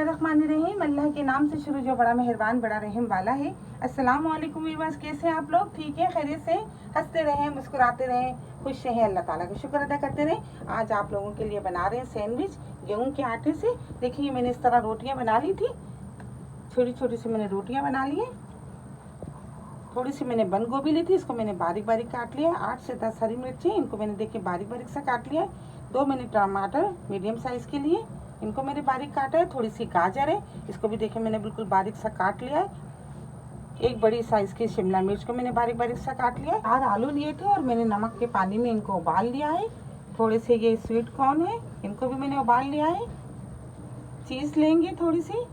बिस्मिल्लाहिर्रहमानिर्रहीम। अल्लाह के नाम से शुरू जो बड़ा मेहरबान बड़ा रहम वाला है। अस्सलाम वालेकुम व्यूअर्स, कैसे हैं आप लोग? ठीक है, खैरियत से? हंसते रहें, मुस्कुराते रहें, खुश रहें, अल्लाह ताला का शुक्र अदा करते रहें। आज आप लोगों के लिए बना रहे हैं सैंडविच गेहूं के आटे से। देखिए मैंने इस तरह रोटियां बना ली थी, छोटी छोटी सी मैंने रोटियां बना ली है। थोड़ी सी मैंने बंद गोभी ली थी, इसको मैंने बारीक बारीक काट लिया। 8 से 10 हरी मिर्ची, इनको मैंने देखिए बारीक बारीक सा काट लिया है। 2 मैंने टमाटर मीडियम साइज़ के लिए, इनको मैंने बारीक काटा है। थोड़ी सी गाजर है, इसको भी देखिए मैंने बिल्कुल बारीक सा काट लिया है। एक बड़ी साइज़ की शिमला मिर्च को मैंने बारीक बारीक सा काट लिया है। 4 आलू लिए थे और मैंने नमक के पानी में इनको उबाल लिया है। थोड़े से ये स्वीट कॉर्न है, इनको भी मैंने उबाल लिया है। चीज़ लेंगे थोड़ी सी,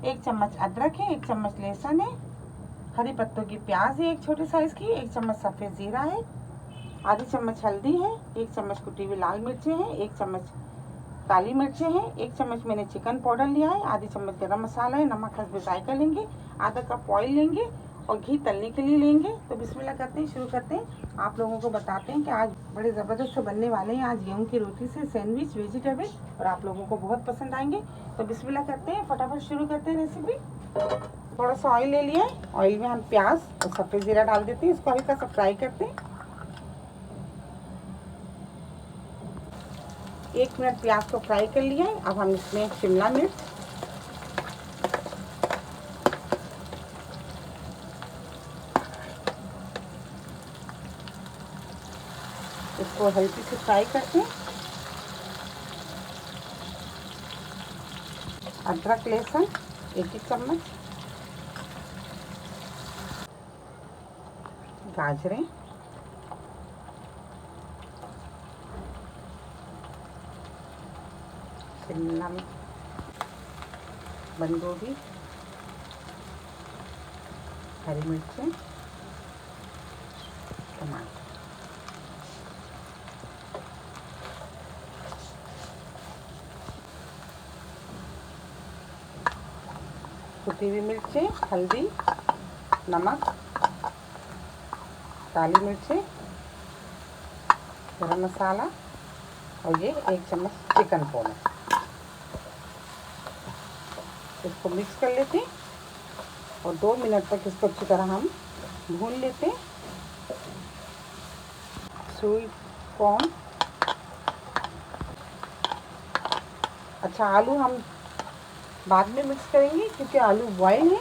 1 चम्मच अदरक है, 1 चम्मच लहसुन है, हरी पत्तों की प्याज है 1 छोटे साइज़ की, 1 चम्मच सफ़ेद ज़ीरा है, आधी चम्मच हल्दी है, 1 चम्मच कुटी हुई लाल मिर्चें हैं, 1 चम्मच काली मिर्चें हैं, 1 चम्मच मैंने चिकन पाउडर लिया है, आधी चम्मच गरम मसाला है, नमक हस्ब जायका लेंगे, आधा कप ऑयल लेंगे और घी तलने के लिए लेंगे। तो बिस्मिल्लाह करते हैं, शुरू करते हैं। आप लोगों को बताते हैं कि आज बड़े ज़बरदस्त से बनने वाले हैं आज गेहूं की रोटी से सैंडविच वेजिटेबल, और आप लोगों को बहुत पसंद आएंगे। तो बिस्मिल्लाह करते हैं, फटाफट शुरू करते हैं रेसिपी। थोड़ा सा ऑयल ले लिया है, ऑयल में हम प्याज और सफ़ेद ज़ीरा डाल देते हैं, इसको हल्का सा फ्राई करते हैं। 1 मिनट प्याज को फ्राई कर लिया है। अब हम इसमें शिमला मिर्च, इसको हल्की से फ्राई करते हैं। अदरक लहसुन 1 चम्मच, गाजरें, शिमला बंद गोभी, हरी मिर्चें, टमाटर, कुटी हुई मिर्चें, हल्दी, नमक, काली मिर्चें, गरम मसाला और ये 1 चम्मच चिकन पाउडर। इसको मिक्स कर लेते हैं और 2 मिनट तक इसको अच्छी तरह हम भून लेते हैं। स्वीट कॉर्न, अच्छा आलू हम बाद में मिक्स करेंगे क्योंकि आलू बॉयल है,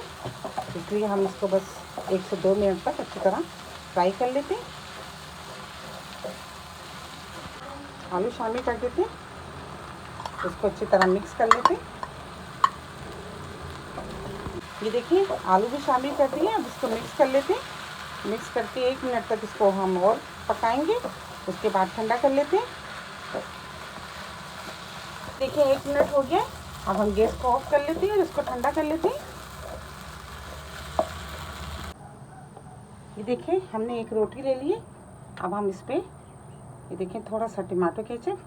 इसलिए हम इसको बस 1 से 2 मिनट तक अच्छी तरह फ्राई कर लेते हैं। आलू शामिल कर देते हैं, इसको अच्छी तरह मिक्स कर लेते हैं। ये देखिए आलू भी शामिल कर दिए, अब इसको मिक्स कर लेते हैं। मिक्स करके 1 मिनट तक इसको हम और पकाएंगे, उसके बाद ठंडा कर लेते हैं। देखिए 1 मिनट हो गया, अब हम गैस को ऑफ कर लेते हैं और इसको ठंडा कर लेते हैं। ये देखिए हमने एक रोटी ले ली है, अब हम इस पे ये देखिए थोड़ा सा टमाटो केचप,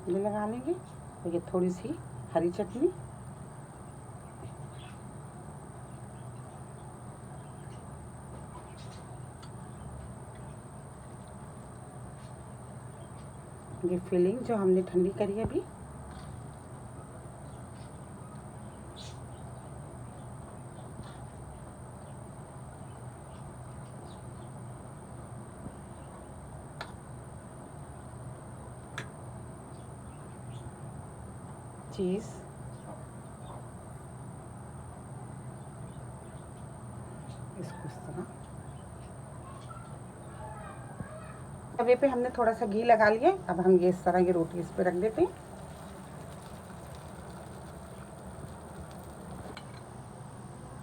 ये लगा लेंगे और ये थोड़ी सी हरी चटनी, ये फिलिंग जो हमने ठंडी करी है अभी, चीज़, इसको इस तरह तवे पे हमने थोड़ा सा घी लगा लिया। अब हम ये इस तरह ये रोटी इस पे रख देते हैं।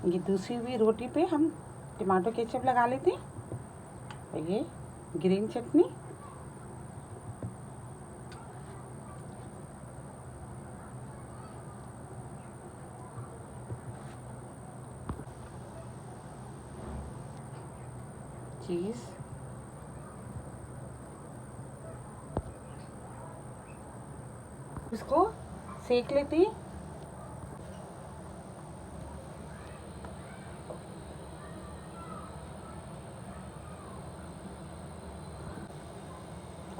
ये दूसरी हुई रोटी पे हम टमाटो केचप लगा लेते हैं और ये ग्रीन चटनी, चीज़, इसको सेक लेते हैं।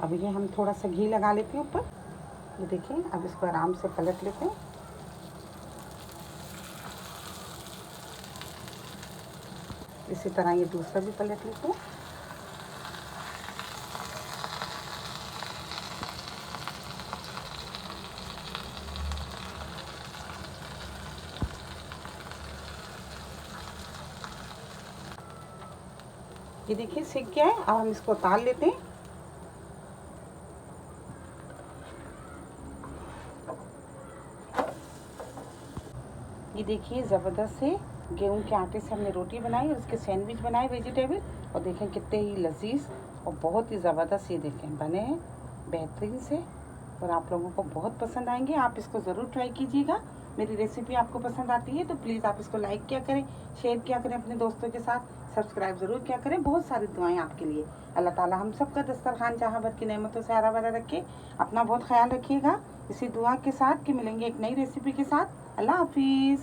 अब ये हम थोड़ा सा घी लगा लेते हैं ऊपर। ये देखिए, अब इसको आराम से पलट लेते हैं। इसी तरह ये दूसरा भी पलट लेते हैं। ये देखिए सिक गया है। अब हम इसको उतार लेते हैं। ये देखिए ज़बरदस्त से गेहूं के आटे से हमने रोटी बनाई और उसके सैंडविच बनाए वेजिटेबल, और देखें कितने ही लजीज और बहुत ही ज़बरदस्त ये देखें बने हैं बेहतरीन से, और आप लोगों को बहुत पसंद आएंगे। आप इसको ज़रूर ट्राई कीजिएगा। मेरी रेसिपी आपको पसंद आती है तो प्लीज़ आप इसको लाइक किया करें, शेयर किया करें अपने दोस्तों के साथ, सब्सक्राइब ज़रूर किया करें। बहुत सारी दुआएं आपके लिए। अल्लाह ताला हम सबका दस्तरखान जहाँ भर की नेमतों से हरा भरा रखे। अपना बहुत ख्याल रखिएगा इसी दुआ के साथ कि मिलेंगे एक नई रेसिपी के साथ। अल्लाह हाफिज़।